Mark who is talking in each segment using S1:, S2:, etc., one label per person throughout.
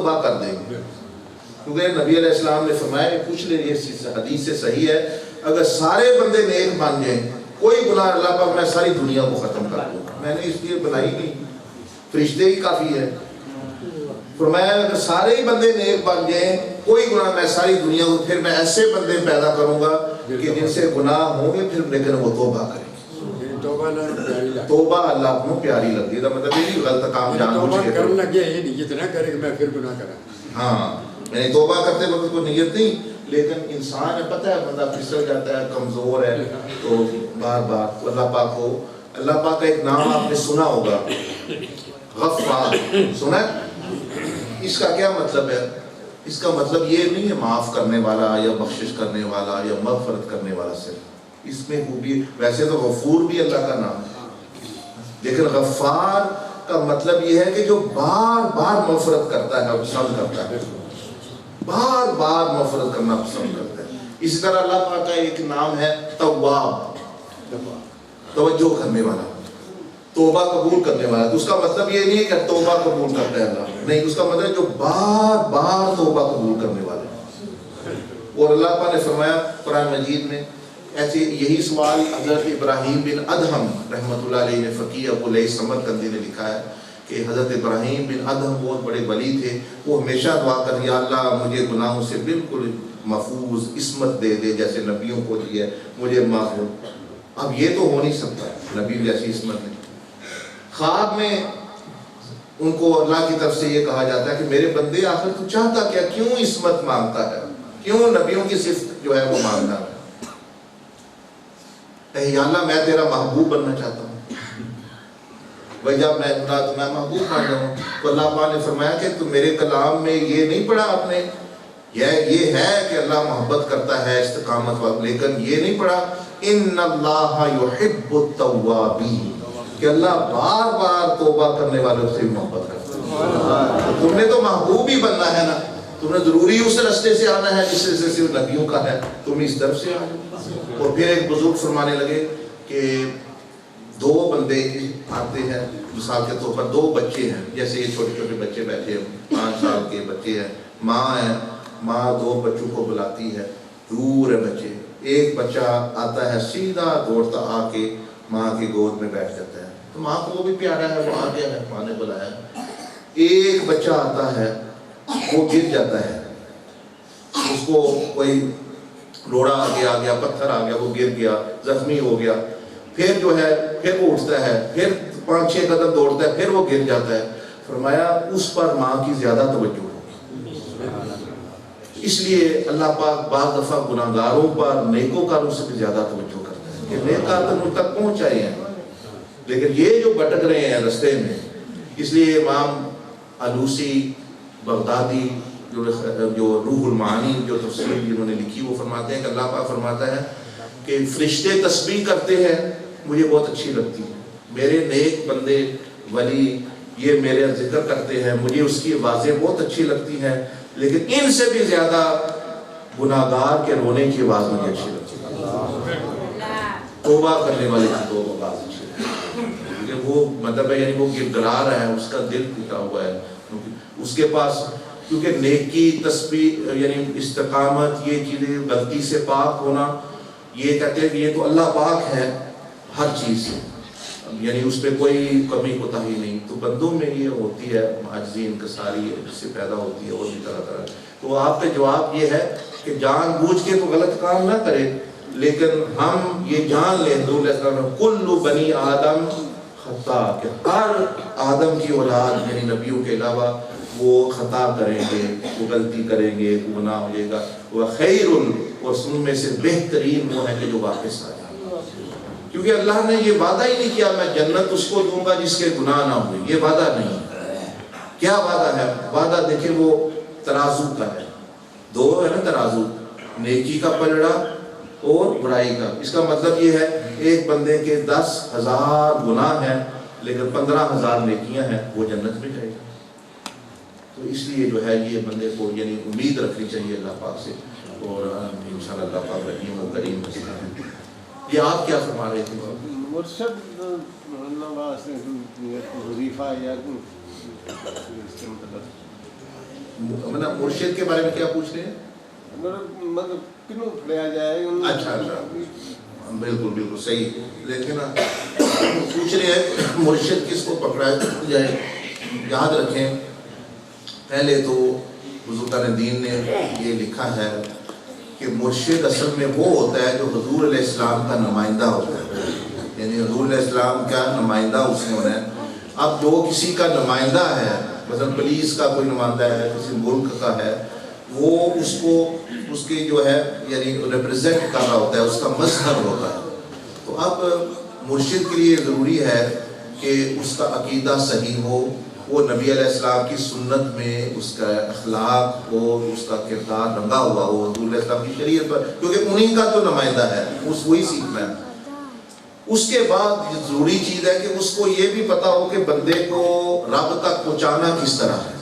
S1: तबाह कर देंगे। क्योंकि नबी अलैहि सलाम ने फरमाया, पूछ ले, ये हदीस से सही है, अगर सारे बंदे नेक बन जाएं, कोई गुनाह अल्लाह पाक, मैं सारी दुनिया को ख़त्म कर दूँगा। मैंने इसलिए बनाई नहीं, फरिश्ते ही काफ़ी है। फरमाया अगर सारे ही बंदे नेक बन जाएं, कोई गुनाह, मैं सारी दुनिया को, फिर मैं ऐसे बंदे पैदा करूँगा कि जिनसे गुनाह होंगे फिर लेकिन वो तौबा करेंगे। तौबा अल्लाह को प्यारी लगती है, मतलब ये गलत काम जानबूझ के
S2: करने लगे, ये नियत ना करे कि मैं फिर गुनाह करा।
S1: हाँ, यानी तौबा करते वक्त कोई नियत नहीं, लेकिन इंसान है, पता है बंदा फिसल जाता है, कमज़ोर है, तो बार बार अल्लाह पाक को, अल्लाह पाक का एक नाम आपने सुना होगा, गफ़्फ़ार, सुना है? इसका क्या मतलब है? इसका मतलब ये नहीं है माफ़ करने वाला या बख्शिश करने वाला या मग़फ़िरत करने वाला, सिर्फ इसमें वो भी, वैसे तो गफूर भी अल्लाह का नाम है, लेकिन गफ़्फ़ार का मतलब ये है कि जो बार बार मग़फ़िरत करता है, पसंद करता है, बार बार मग़फ़िरत करना पसंद करता है। इसी तरह अल्लाह पाक का एक नाम है तव्वाब, तवज्जो करने वाला, तौबा कबूल करने वाला। तो उसका मतलब ये नहीं है कि तौबा कबूल करता है अल्लाह, नहीं, उसका मतलब जो बार बार तौबा कबूल करने वाले। और अल्लाह पाक ने फरमाया कुरान मजीद में, ऐसे यही सवाल हज़रत इब्राहीम बिन अदहम रहमतुल्लाह अलैहि ने, फ़क़ीह अबू लैस समरकंदी ने लिखा है कि हज़रत इब्राहीम बिन अदहम बहुत बड़े वली थे, वो हमेशा दुआ कर, या अल्लाह मुझे गुनाहों से बिल्कुल महफूज, इस्मत दे दे, जैसे नबियों को दी है, मुझे माफ़ हो। अब ये तो हो नहीं सकता, नबी जैसी इस्मत नहीं। ख्वाब में उनको अल्लाह की तरफ से ये कहा जाता है कि मेरे बंदे, आखिर तू चाहता क्या, क्यों इस्मत मांगता है, क्यों नबियों की सिफ़त जो है वो मांगता है? या अल्लाह मैं तेरा महबूब बनना चाहता हूँ, भाई जब मैं गुनाह तो मैं महबूब बन जाऊँ। तो अल्लाह पाक ने फरमाया कि तुम मेरे कलाम में ये नहीं पढ़ा आपने, ये है कि अल्लाह मोहब्बत करता है इस्तिकामत वाला, लेकिन ये नहीं पढ़ा इन्नल्लाह युहिब्बुत तव्वाबीन, कि अल्लाह बार बार तौबा करने वालों से मोहब्बत करता है। तुमने तो महबूब ही बनना है ना, तुमने जरूरी उस रास्ते से आना है जिस रास्ते से नबियों का है, तुम इस तरफ से आ जाओ। और फिर एक बुजुर्ग फरमाने लगे कि दो बंदे आते हैं, मिसाल के तौर पर दो बच्चे हैं, जैसे ये छोटे छोटे बच्चे बैठे हैं, 5 साल के बच्चे हैं, माँ है, माँ दो बच्चों को बुलाती है, दूर है बच्चे, एक बच्चा आता है सीधा दौड़ता आके माँ की गोद में बैठ जाता है, तो माँ को वो भी प्यारा है, वो आ गया है, माँ ने बुलाया। एक बच्चा आता है, वो गिर जाता है, उसको कोई रोड़ा आ गया, पत्थर आ गया, वो गिर गया, जख्मी हो गया, फिर जो है फिर वो उठता है, फिर 5-6 कदम दौड़ता है, फिर वो गिर जाता है। फरमाया उस पर माँ की ज्यादा तवज्जो होगी। इसलिए अल्लाह पाक बाज़ दफ़ा गुनाहगारों पर नेकोकारों से भी ज्यादा तवज्जो करता है कि नेककार तो मुझ तक पहुँच आए हैं, लेकिन ये जो भटक रहे हैं रास्ते में। इसलिए इमाम अलूसी बगदादी जो रूहुल मानी जो तफसीर जिन्होंने लिखी, वो फरमाते हैं कि अल्लाह पाक फरमाता है कि फरिश्ते तस्बीह करते हैं, मुझे बहुत अच्छी लगती है, मेरे नेक बंदे वली ये मेरे जिक्र करते हैं, मुझे उसकी आवाज़ें बहुत अच्छी लगती हैं, लेकिन इनसे भी ज़्यादा गुनाहगार के रोने की आवाज़ मुझे अच्छी लगती है, तौबा करने वाले की तो आवाज़ अच्छी लगती है। वो मतलब है, यानी वो गिड़गिड़ा रहा है, उसका दिल टूटा हुआ है, उसके पास, क्योंकि नेकी तस्बीह यानी इस्तिकामत, ये चीज़ें गलती से पाक होना, ये कहते हैं कि ये तो अल्लाह पाक है हर चीज़ से, यानी उस पर कोई कमी कोताही नहीं। तो बंदों में ये होती है आजिज़ी इनकसारी, जिससे पैदा होती है, और भी तरह तरह। तो आपका जवाब ये है कि जानबूझ के तो गलत काम ना करे, लेकिन हम ये जान लें कुल्लु बनी आदम खता, कि हर आदम की औलाद यानी नबियों के अलावा वो खता करेंगे, वो गलती करेंगे, वो गुनाह हो जाएगा। वह खैरुल, और सुन में से बेहतरीन वो है कि जो वापस आ जाए, क्योंकि अल्लाह ने ये वादा ही नहीं किया मैं जन्नत उसको दूंगा जिसके गुनाह ना हुए, ये वादा नहीं। क्या वादा है? वादा देखिए वो तराजू का है, दो है ना तराजू, नेकी का पलड़ा और बुराई का। इसका मतलब ये है एक बंदे के 10,000 गुनाह हैं लेकिन 15,000 नेकियां हैं, वो जन्नत में जाएगा। तो इसलिए जो है ये बंदे को यानी उम्मीद रखनी चाहिए अल्लाह पाक से, और इंशाअल्लाह अल्लाह पाक रहीम और करीम है। ये आप क्या फरमा रहे थे?
S3: मुर्शद वजीफा या
S1: मतलब मुर्शिद के बारे में क्या पूछ रहे हैं?
S3: मतलब किन्हों पकड़ा जाए
S1: अच्छा अच्छा, बिल्कुल बिल्कुल सही। लेकिन पूछ रहे हैं मुर्शिद किसको पकड़ा जाए। याद रखें, पहले तो बुजुर्गान दीन ने ये लिखा है कि मुर्शिद असल में वो होता है जो हुजूर अलैहिस्सलाम का नुमाइंदा होता है, यानी हुजूर अलैहिस्सलाम का नुमाइंदा उसने होना है। अब जो किसी का नुमाइंदा है, मतलब पुलिस का कोई नुमाइंदा है, किसी मुल्क का है, वो उसको उसकी जो है यानी रिप्रेजेंट कर रहा होता है, उसका मजहब होता है। तो अब मुर्शिद के लिए ज़रूरी है कि उसका अकीदा सही हो, वो नबी अलैहिस्सलाम की सुन्नत में उसका अखलाक हो, उसका किरदार रंगा हुआ हो हुजूर अलैहिस्सलाम की शरीयत पर, क्योंकि उन्हीं का तो नुमाइंदा है, उस वही सीखना है। उसके बाद ज़रूरी चीज़ है कि उसको ये भी पता हो कि बंदे को रब तक पहुँचाना किस तरह है।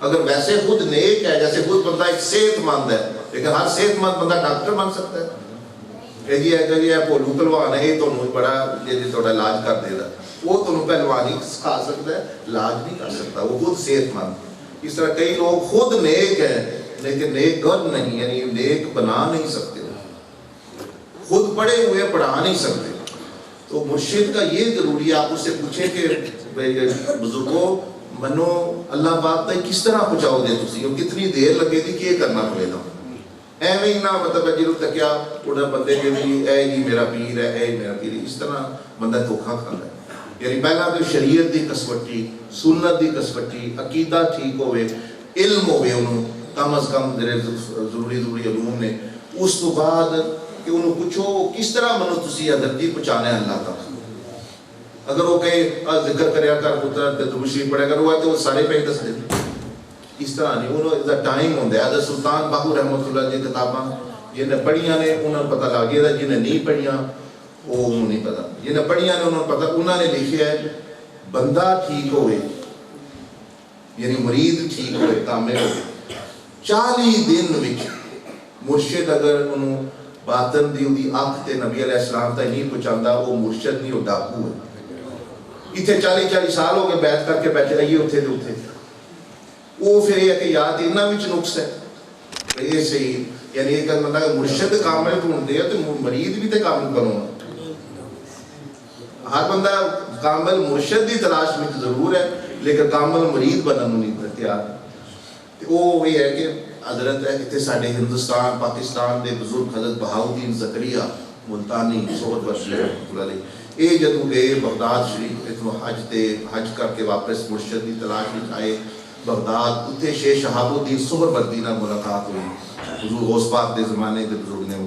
S1: अगर वैसे खुद नेक है, जैसे खुद बंदा एक सेहतमंद है, लेकिन हर सेहतमंद बंदा डॉक्टर बन सकता है जी है भोलू पहलवान है, ये तो बड़ा जी थोड़ा इलाज कर देगा, वो तो पहलवानी सिखा सकता है, इलाज नहीं कर सकता, वो खुद सेहतमंद। इस तरह कई लोग खुद नेक हैं लेकिन नेक कर नहीं, यानी नेक बना नहीं सकते, खुद पढ़े हुए पढ़ा नहीं सकते। तो मुर्शिद का ये जरूरी है, आप उससे पूछें कि बुजुर्गों मनो अल्लाह पाक तक किस तरह पहुँचाओगे तुम, कितनी देर लगेगी, कि करना पड़ेगा। एवं ही ना मतलब जिन्हों तकिया उड़ा बंदे जी जी मेरा पीर है, मेरा पीर, इस तरह बंदा धोखा खाता है। यानी पहला तो शरीयत की कसवटी, सुन्नत की कसवटी, अकीदा ठीक होवे, इल्म होवे, उन्होंने कम अज कम जरूरी इलूम ने। उस तो बाद कि उन्होंने पूछो किस तरह मनो तुसी हजरत जी पहुँचाना है अल्लाह तक। अगर वो कहे जिक्र करया कर पुत्र ते दुरूद शरीफ पढ़या कर, वो सारे पे दस दे, इस तरह नहीं। उन्होंने टाइम होंदा है। सुल्तान बाहू रहमतुल्लाह दी किताबां जिन्हें पढ़िया ने उन्होंने पता लग गया, जिन्हें नहीं पढ़िया वो नहीं पता, जिन्हें पढ़िया ने उन्होंने पता। उन्होंने लिखा है बंदा ठीक होवे, यानी मुरीद ठीक होवे, कामिल होवे, 40 दिन विच मुर्शिद अगर उन्होंने बातन दी उदी अख ते नबी अलैहिस्सलाम तक नहीं पहुँचाता, वो मुर्शिद नहीं, वो डाकू है। इतने 40-40 साल हो गए बैठ करके बैठे रहिए उत्थे ते उत्थे, वो फिर ये कि याद इन्ना विच नुक्स है तो ये सही। यानी एक बंदा मुर्शिद कामिल ढूंढते हैं तो मरीद भी तो कामिल बनो। हर बंदा कामिल मुर्शिद की तलाश में जरूर है, लेकिन कामिल मरीद बनने नहीं तैयार। तो वो ये है कि हजरत है इतने साढ़े हिंदुस्तान पाकिस्तान के बुजुर्ग हजरत बहाउद्दीन ज़करिया मुल्तानी सोहत वर्ष ये जदों गए बगदाद शरीफ, इतों हज करके वापस मुर्शिद की तलाश में आए बगदाद, उत्थे शेख शहाबुद्दीन सोहरवर्दी नाल मुलाकात हुई, हुजूर गौस पाक के ज़माने के बुजुर्ग ने।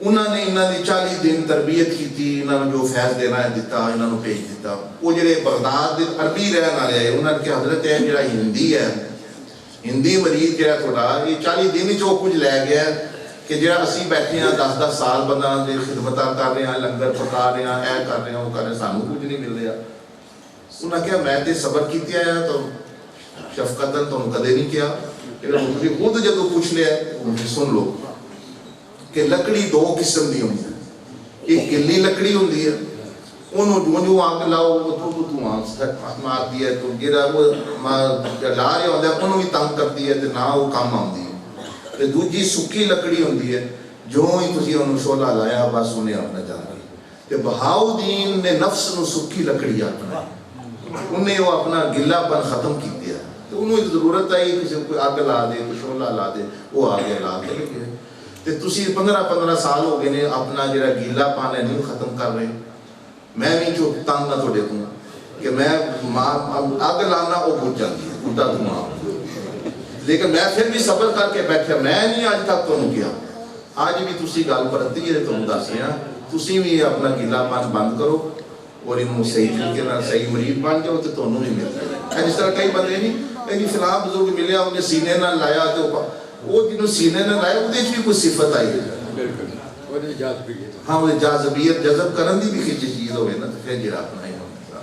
S1: उन्होंने इन्हों की 40 दिन तरबियत की, इन्होंने जो फैज़ देना है दिता, इन्होंने भेज दिता। वो जो बगदाद के अरबी रहने वाले आए, उन्होंने कहा हजरत है जो हिंदी है, हिंदी मरीज जो थोड़ा ये 40 दिन जो कुछ लै गया कि जो असी बैठे हैं 10-10 साल बंदा खिदमत कर रहे हैं, लंगर पका रहे हैं, ऐ कर रहे हैं, वो कर रहे हैं, सानू कुछ नहीं मिल रहा। उन्हें कहा मैं तो सबर किया है, तो शफकतन तो कदे नहीं किया, लेकिन खुद जो पूछ लिया मुझे सुन लो कि लकड़ी 2 किस्म की होती है। एक गिली लकड़ी होती है, उन्होंने जो अग लाओ वो धुआं मारती है, तो गिरा वो ला रहा होता है उन्होंने भी तंग करती है, तो ना वो काम आती है। तो दूजी सुक्की लकड़ी होती है, जो ही तुसी उन्होंने शोला लाया बस उन्हें अपना जा रही। तो बहाउद्दीन ने नफ्स को सुक्की लकड़ी अपना, उन्हें वो अपना गिलापन खत्म किया। तो उन्होंने जरूरत आई किसी को अग ला दे, कोई शोला ला दे, वो आ गया ला के लगे। तो तुसी 15-15 साल हो गए ने अपना जो गीलापन है नहीं खत्म कर रहे। मैं भी जो तंग हाँ थोड़े को कि मैं अग लाना वो बुझ जाती है, उदा धुआं, लेकिन मैं फिर भी सबर करके बैठा। मैं नहीं अज तक तुम किया, अज भी तुसी गल परती है तुम दस रहा, तुसी भी अपना गीलापन बंद करो और इनू सही तरीके सही मरीज बन जाओ तो तुहानू भी मिल जाएगा। जिस तरह कई बंदे नहीं फिलहाल बुजुर्ग मिले उन्हें सीने नाल लाया, तो वो जिन्होंने सीने नाल लाया उहदे भी कोई सिफत आई है। हाँ वो जाज़बियत जज़ब करन दी भी किसी चीज़ होवे ना, तो फिर जिहड़ा अपना ही होगा।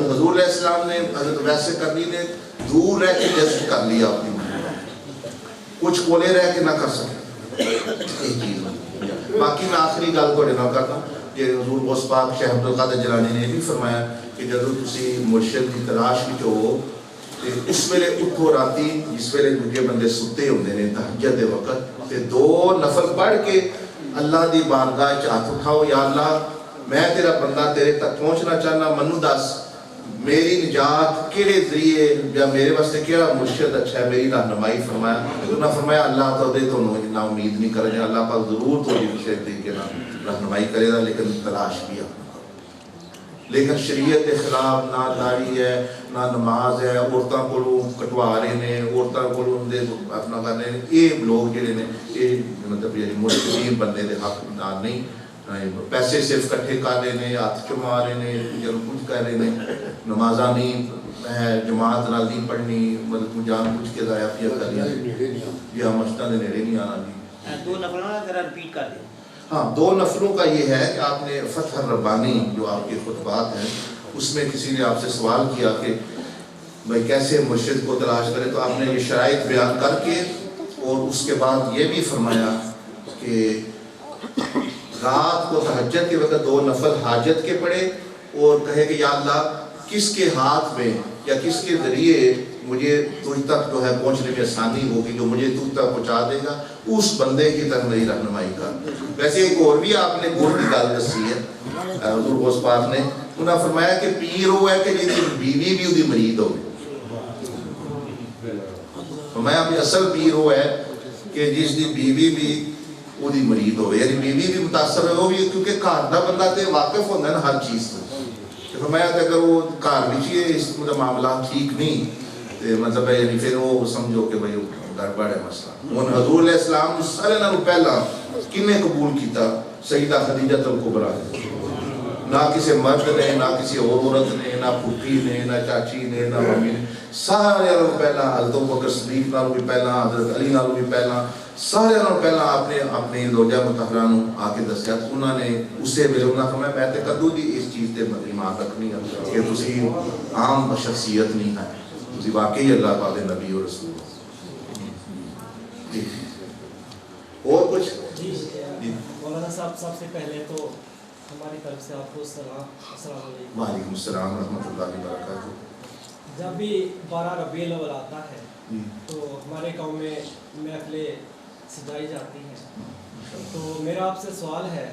S1: हुजूर अलैहिस्सलाम ने हज़रत वैसे करनी ने दूर रह के जज़्ब कर लिया अपनी, कुछ कोले रह के ना कर सके एक चीज़। बाकी मैं आखिरी गल तुहाडे नाल करदा कि हुजूर गौस पाक शेख अब्दुल कादिर जिलानी ने भी फरमाया कि जदों तुसीं मुर्शिद की तलाश विच हो اس ویلے اٹھو راتی جس ویلے دوجے بندے ستے ہوندے نے تہجد دے وقت تے 2 نفل پڑھ کے اللہ دی بارگاہ وچ ہاتھ اٹھاؤ، یا اللہ میں تیرا بندہ تیرے تک پہنچنا چاہنا، منو دس میری نجات کیڑے ذریعے یا میرے واسطے کیڑا مرشد اچھا ہے، میری رہنمائی فرمایا۔ انہوں نے فرمایا اللہ تو دے تو نا امید نہیں کرے، اللہ پاک ضرور تو یہ طریقے نہ رہنمائی کرے گا، لیکن تلاش بھی آپ لیکن شریعت کے خلاف نہ داڑھی ہے نہ نماز ہے، عورتوں کو کٹوا رہے ہیں، عورتوں کو اپنا کر رہے ہیں، یہ لوگ جڑے نے یہ مطلب مرشدین بندے دے حق دار نہیں، پیسے صرف کٹھے کر رہے ہیں، ہاتھ چما رہے ہیں، جن کچھ کر رہے ہیں، نمازاں نہیں جماعت نال نہیں پڑھنی، مطلب جان بوجھ کے ضائع کیا کر رہی ہیں جی ہاں مسجداں دے نیڑے نہیں آنا جی۔
S4: 2 نفلوں ذرا ریپیٹ کر دیں۔
S1: ہاں 2 نفلوں کا یہ ہے کہ آپ نے فتح الربانی جو آپ کے خطبات ہیں اس میں کسی نے آپ سے سوال کیا کہ بھائی کیسے مرشد کو تلاش کرے، تو آپ نے یہ شرائط بیان کر کے اور اس کے بعد یہ بھی فرمایا کہ رات کو تہجد کے وقت 2 نفل حاجت کے پڑھے اور کہے کہ یا اللہ کس کے ہاتھ میں یا کس کے ذریعے مجھے تجھ تک جو ہے پہنچنے میں آسانی ہوگی، جو مجھے تجھ تک پہنچا دے گا، اس بندے کی طرف میری رہنمائی کر۔ ویسے ایک اور بھی آپ نے گل کی گل دسی ہے حضور غوث پاک نے، انہوں نے فرمایا کہ پیر وہ ہے کہ جس کی بیوی بھی وہی مرید ہو، فرمایا کہ اصل پیر وہ ہے کہ جس کی بیوی بھی وہی مرید ہو، یعنی بیوی بھی متاثر ہو بھی، کیونکہ گھر کا بندہ تے واقف ہوتا ہے نا ہر چیز سے۔ فرمایا کہ اگر وہ گھر بھی اس معاملات ٹھیک نہیں مطلب ہے یعنی پھر وہ سمجھو کہ بھائی گڑبڑ ہے مسئلہ۔ وہ حضور علیہ السلام سارے نالوں پہلا کنے قبول کیتا؟ سیدہ خدیجہ الکبریٰ، نہ کسی مرد نے، نہ کسی اور عورت نے، نہ پھوپھی نے، نہ چاچی نے، نہ ممی نے، سارے نالوں پہلا حضرت ابوبکر صدیق نالوں بھی پہلا، حضرت علی نالوں بھی پہلا، سارے نالوں پہلا آپ نے اپنی زوجہ مطہرہ نو آ کے دسیا۔ انہوں نے اسے ویلے انہوں نے فرمایا میں تے کدو دی اس چیز تے ایمان رکھنی ہے کہ تسی عام شخصیت نہیں ہے، تسی واقعی اللہ پاک دے نبی اور رسول۔ جی اور کچھ؟
S5: جی مولانا صاحب سب سے پہلے تو ہماری طرف سے آپ کو السلام علیکم۔
S1: وعلیکم السلام ورحمۃ اللہ وبرکاتہ۔
S5: جب بھی 12 ربیع الاول آتا ہے تو ہمارے گاؤں میں محفلیں سجائی جاتی ہیں، تو میرا آپ سے سوال ہے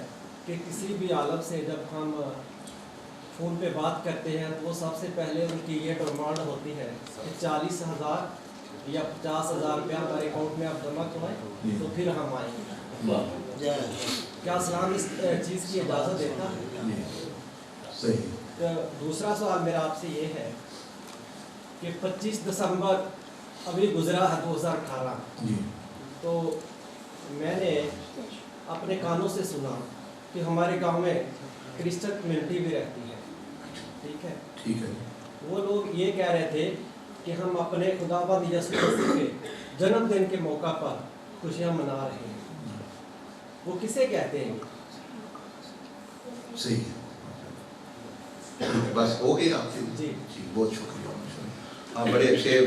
S5: کہ کسی بھی عالم سے جب ہم فون پہ بات کرتے ہیں تو وہ سب سے پہلے ان کی یہ ڈیمانڈ ہوتی ہے کہ 40,000 یا 50,000 روپیہ ہمارے اکاؤنٹ میں آپ جمع کروائیں تو پھر ہم آئیں گے۔ کیا اسلام اس چیز کی اجازت دیتا ہے؟
S1: صحیح۔
S5: دوسرا سوال میرا آپ سے یہ ہے کہ 25 دسمبر ابھی گزرا ہے 2018، تو میں نے اپنے کانوں سے سنا کہ ہمارے گاؤں میں کرسچن کمیونٹی بھی رہتی ہے، ٹھیک ہے؟
S1: ٹھیک ہے۔
S5: وہ لوگ یہ کہہ رہے تھے کہ ہم اپنے خداوند یسوع مسیح کے جنم دن کے موقع پر خوشیاں منا رہے ہیں، وہ کسے کہتے ہیں؟
S1: صحیح ہے، بس ہو گئی آپ کی؟
S5: جی
S1: بہت شکریہ۔ ہاں بڑے اچھے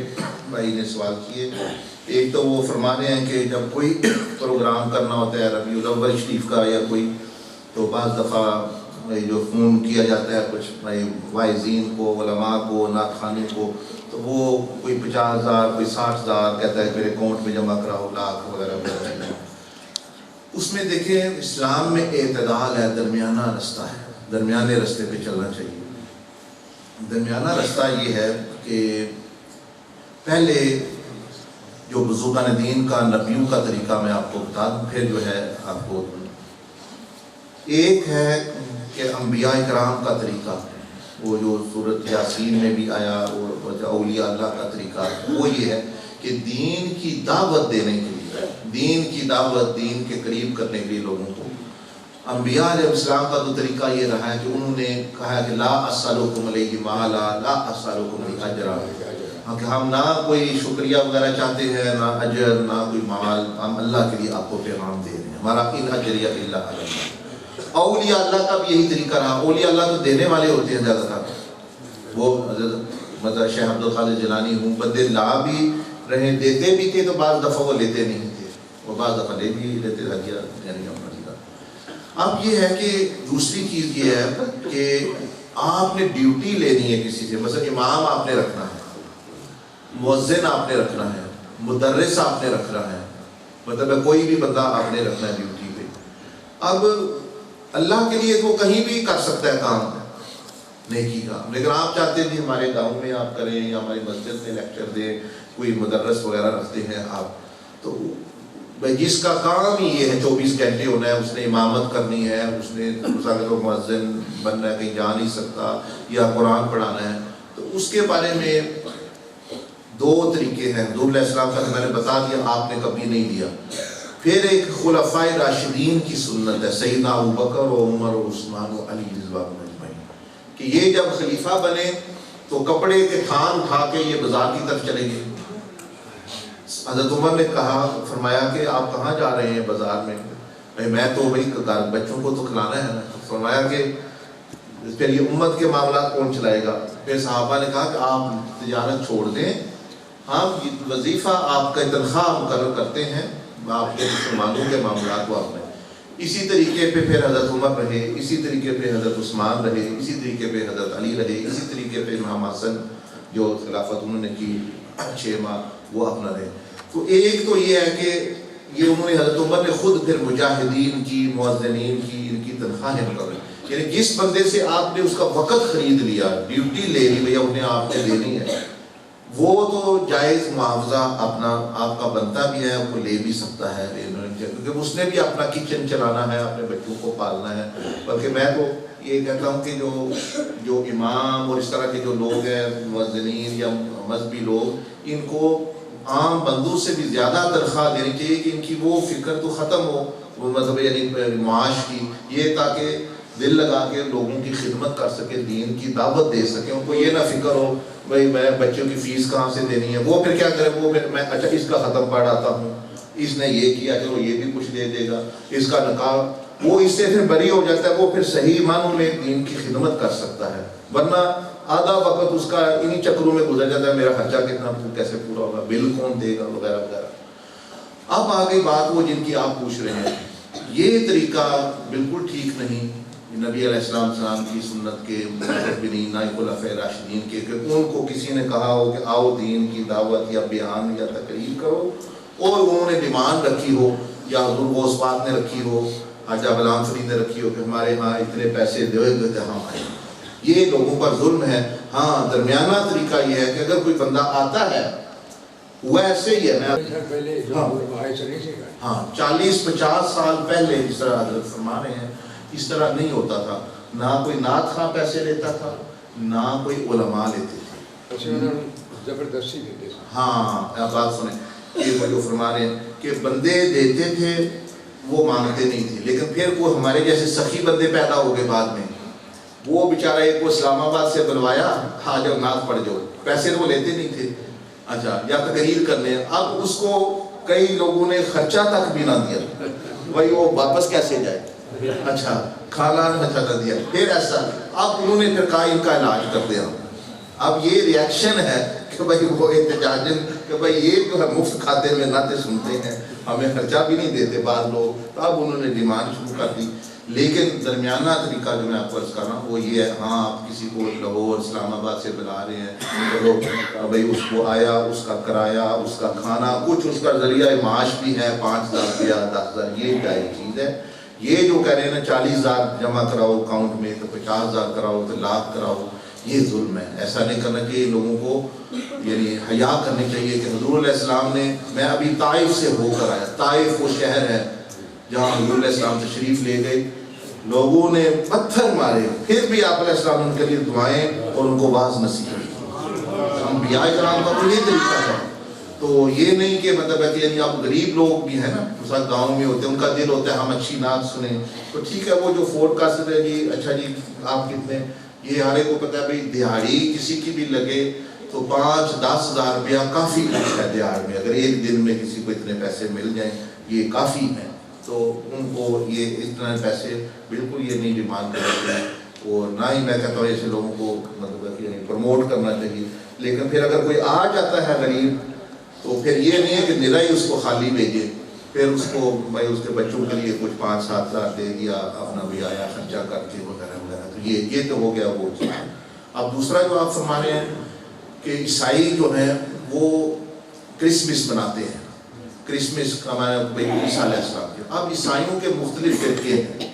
S1: بھائی نے سوال کیے۔ ایک تو وہ فرمانے ہیں کہ جب کوئی پروگرام کرنا ہوتا ہے ربیع الاول شریف کا یا کوئی، تو بعض دفعہ جو فون کیا جاتا ہے کچھ واعظین کو، علماء کو، نعت خوانی کو، تو وہ کوئی 50,000 کوئی 60,000 کہتا ہے میرے اکاؤنٹ میں جمع کراؤ، لاکھ وغیرہ وغیرہ۔ اس میں دیکھیں اسلام میں اعتدال ہے، درمیانہ رستہ ہے، درمیانے رستے پہ چلنا چاہیے۔ درمیانہ رستہ یہ ہے کہ پہلے جو بزرگان دین کا نبیوں کا طریقہ میں آپ کو بتا دوں، پھر جو ہے آپ کو ایک ہے کہ انبیاء کرام کا طریقہ، وہ جو سورۃ یاسین میں بھی آیا، اور اولیاء اللہ کا طریقہ وہ یہ ہے کہ دین کی دعوت دینے کے لیے، دین کی دعوت، دین کے قریب کرنے کے لیے لوگوں کو، انبیاء علیہ السلام کا تو طریقہ یہ رہا ہے کہ انہوں نے کہا کہ لا اسألکم علیہ مالا، لا اسألکم علیہ اجرا، کہ ہم نہ کوئی شکریہ وغیرہ چاہتے ہیں، نہ اجر، نہ کوئی مال، ہم اللہ کے لیے آپ کو پیغام دے رہے ہیں، ہمارا ان اجریہ الا علی اللہ۔ اولیاء اللہ کا بھی یہی طریقہ رہا۔ اولیاء اللہ تو دینے والے ہوتے ہیں زیادہ تر، وہ مطلب شیخ عبد القادر جیلانی ہوں، بندے لا بھی رہے، دیتے بھی تھے تو بعض دفعہ وہ لیتے نہیں تھے، وہ بعض دفعہ لے بھی لیتے ہدیہ یعنی اپنا۔ اب یہ ہے کہ دوسری چیز یہ ہے کہ آپ نے ڈیوٹی لینی ہے کسی سے، مثلا امام آپ نے رکھنا ہے، मुअज्जिन आपने रखना है, मुदर्रिस आपने रखना है, मतलब कोई भी बंदा आपने रखना है ड्यूटी पे। अब अल्लाह के लिए तो कहीं भी कर सकता है काम नेकी का, लेकिन आप चाहते हैं कि हमारे गांव में आप करें या हमारी मस्जिद में लेक्चर दें, कोई मुदर्रिस वगैरह रखते हैं आप, तो भाई जिसका काम ही ये है 24 घंटे होना है, उसने इमामत करनी है, उसने तो मुअज्जिन बनना है, कहीं जा नहीं सकता, या कुरान पढ़ाना है, तो उसके बारे में दो तरीके हैं। हुज़ूर अलैहिस्सलाम का मैंने बता दिया, आपने कभी नहीं दिया। फिर एक खुलफाए राशिदीन की सुन्नत है, सैयदना अबू बकर और उमर और उस्मान और अली रिज़वानुल्लाह अजमईन, कि ये जब खलीफा बने तो कपड़े के थान उठा के ये बाजार की तरफ चले गए। हज़रत उमर ने कहा, फरमाया कि आप कहाँ जा रहे हैं बाजार में? भाई मैं तो भाई बच्चों को तो खिलाना है ना। फरमाया कि फिर ये उम्मत के मामला कौन चलाएगा? फिर सहाबा ने कहा कि आप तिजारत छोड़ दें, हाँ ये वजीफ़ा आपका तनख्वाह मुकर्रर करते हैं, आपके मुसलमानों के मामला को आपने। इसी तरीके पे फिर हज़रत उमर रहे, इसी तरीके पे हज़रत उस्मान रहे, इसी तरीके पे हज़रत अली रहे, इसी तरीके पे इमाम हसन जो खिलाफत उन्होंने की 6 माह, वो अपना रहे। तो एक तो ये है कि ये उन्होंने हज़रत उमर ने खुद फिर मुजाहिदीन की, मुअज्जिनीन की, इनकी तनख्वाहें मुकर्रर, यानी जिस बंदे से आपने उसका वक़्त ख़रीद लिया, ड्यूटी ले ली, भैया उन्हें आपने देनी है, वो तो जायज़ मुआवजा अपना आपका बनता भी है, वो ले भी सकता है, क्योंकि उसने भी अपना किचन चलाना है, अपने बच्चों को पालना है। बल्कि मैं तो ये कहता हूँ कि जो इमाम और इस तरह के जो लोग हैं, मुअज्जिनीन या मजहबी लोग, इनको आम बंदों से भी ज़्यादा तनख्वाह देनी चाहिए कि इनकी वो फ़िक्र तो ख़त्म हो, वो मतलब यानी माश की, ये ताकि दिल लगा के लोगों की खिदमत कर सके, दीन की दावत दे सके, उनको ये ना फिक्र हो भाई मैं बच्चों की फ़ीस कहाँ से देनी है। वो फिर क्या करें, वो फिर मैं अच्छा इसका ख़त्म पढ़ाता हूँ, इसने ये किया, चलो ये भी कुछ दे देगा, इसका निकाह, वो इससे फिर बरी हो जाता है, वो फिर सही मानों में दीन की खिदमत कर सकता है। वरना आधा वक्त उसका इन्हीं चक्रों में गुजर जाता है, मेरा खर्चा कितना कैसे पूरा होगा, बिल कौन देगा, वगैरह वगैरह। अब आ गई बात वो जिनकी आप पूछ रहे हैं, ये तरीका बिल्कुल ठीक नहीं नबी अलैहिस्सलाम की सुन्नत के, खुलफाए राशिदीन के, कि उनको किसी ने कहा हो कि आओ दीन की दावत या बयान या तकरीर करो, और उन्होंने डिमांड रखी हो, या हुज़ूर गौस पाक ने रखी हो, हाजा गुलाम फरीद ने रखी हो कि हमारे यहाँ इतने पैसे दोगे तो हम आए। ये लोगों पर जुल्म है। हाँ, दरमियाना तरीका ये है कि अगर कोई बंदा आता है, वो ऐसे ही है, मैं
S2: पहले
S1: हाँ 40-50 साल पहले जिस तरह हज़रत फरमा रहे हैं, इस तरह नहीं होता था। ना कोई नात खां पैसे लेता था, ना कोई उलमा लेते थे,
S2: जबरदस्ती देते थे।
S1: हाँ आप बात सुने, ये वो जो फरमा रहे हैं कि बंदे देते थे, वो मांगते नहीं थे, लेकिन फिर वो हमारे जैसे सखी बंदे पैदा हो गए बाद में, वो बेचारा एक को इस्लामाबाद से बुलवाया, हाँ जाओ नात पढ़ जाओ, पैसे तो वो लेते नहीं थे, अच्छा या तकरीर करने। अब उसको कई लोगों ने खर्चा तक भी ना दिया, भाई वो वापस कैसे जाए, अच्छा खाना अच्छा कर दिया, फिर ऐसा। अब उन्होंने फिर कहा इनका इलाज कर दिया। अब ये रिएक्शन है कि भाई वो एहतजाजन कि भाई ये जो है मुफ्त खाते में नाते सुनते हैं, हमें खर्चा भी नहीं देते बाद लोग, तो अब उन्होंने डिमांड शुरू कर दी। लेकिन दरमियाना तरीका जो मैं आपको अर्ज़ कर रहा हूँ वो ये है, हाँ आप किसी को लाहौर इस्लामाबाद से बुला रहे हैं, चलो भाई उसको आया, उसका किराया, उसका खाना, कुछ उसका ज़रिया माश भी है, 5,000 रुपया 10,000, ये जायज़ चीज़ है। ये जो कह रहे हैं ना 40,000 जमा कराओ अकाउंट में, तो 50,000 कराओ, तो लाख कराओ, ये जुल्म है। ऐसा नहीं करना चाहिए। लोगों को यानी हया करनी चाहिए कि हुज़ूर अलैहिस्सलाम ने, मैं अभी ताइफ से होकर आया, ताइफ वो शहर है जहाँ हुज़ूर अलैहिस्सलाम तशरीफ़ ले गए, लोगों ने पत्थर मारे, फिर भी आप अलैहिस्सलाम उनके लिए दुआएं और उनको वाज़ नसीहत की। अंबिया किराम का तो ये तरीका है। तो ये नहीं कि मतलब है कि यानी आप गरीब लोग भी हैं ना, उस गाँव में होते हैं, उनका दिल होता है हम अच्छी नात सुने, तो ठीक है वो जो फोरकास्ट है जी, अच्छा जी आप कितने, ये हर एक को पता है भाई दिहाड़ी किसी की भी लगे तो 5-10 हज़ार रुपया काफ़ी कुछ है दिहाड़ में। अगर एक दिन में किसी को इतने पैसे मिल जाएं ये काफ़ी हैं, तो उनको ये इतना पैसे बिल्कुल ये नहीं डिमांड करते हैं। और ना ही मैं कहता हूँ ऐसे लोगों को मतलब यानी प्रमोट करना चाहिए। लेकिन फिर अगर कोई आ जाता है गरीब, तो फिर ये नहीं है कि निरा ही उसको खाली भेजे, फिर उसको भाई उसके बच्चों के लिए कुछ 5-7 हज़ार दे दिया, अपना भी आया खर्चा करके वगैरह वगैरह, तो ये तो हो गया वो चीज़। अब दूसरा जो आप फरमा रहे हैं कि ईसाई जो है وہ کرسمس مناتے ہیں. کرسمس کا معنی عیسیٰ علیہ السلام کے. اب عیسائیوں کے مختلف فرقے ہیں.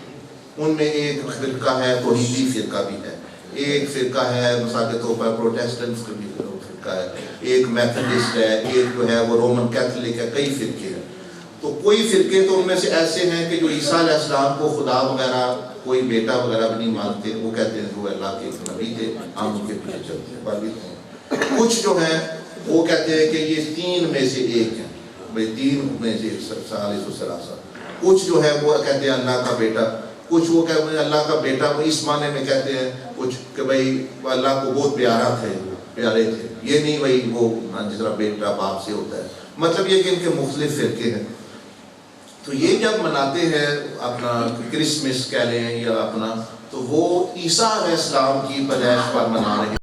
S1: ان میں ایک فرقہ ہے توحیدی فرقہ بھی ہے, ایک فرقہ ہے مثال کے طور پر پروٹیسٹنٹ کا بھی فرقہ ہے, ایک میتھڈسٹ ہے, ایک جو ہے وہ رومن کیتھولک ہے, کئی فرقے ہیں. تو کوئی فرقے تو ان میں سے ایسے ہیں کہ جو عیسیٰ علیہ السلام کو خدا وغیرہ کوئی بیٹا وغیرہ بھی نہیں مانتے, وہ کہتے ہیں وہ اللہ کے ایک نبی تھے, ہم ان کے پیچھے چلتے ہیں. کچھ جو ہیں وہ کہتے ہیں کہ یہ تین میں سے ایک ہیں, بھائی تین میں سے ثالث و ثلاثہ. کچھ جو ہے وہ کہتے ہیں اللہ کا بیٹا, کچھ وہ کہتے ہیں اللہ کا بیٹا وہ اس معنی میں کہتے ہیں, کچھ کہ بھائی وہ اللہ کو بہت پیارے تھے, یہ نہیں بھائی وہ جس طرح بیٹا باپ سے ہوتا ہے. مطلب یہ کہ ان کے مختلف فرقے ہیں. تو یہ جب مناتے ہیں اپنا کرسمس کہہ لیں یا اپنا, تو وہ عیسیٰ علیہ السلام کی پیدائش پر منا رہے ہیں.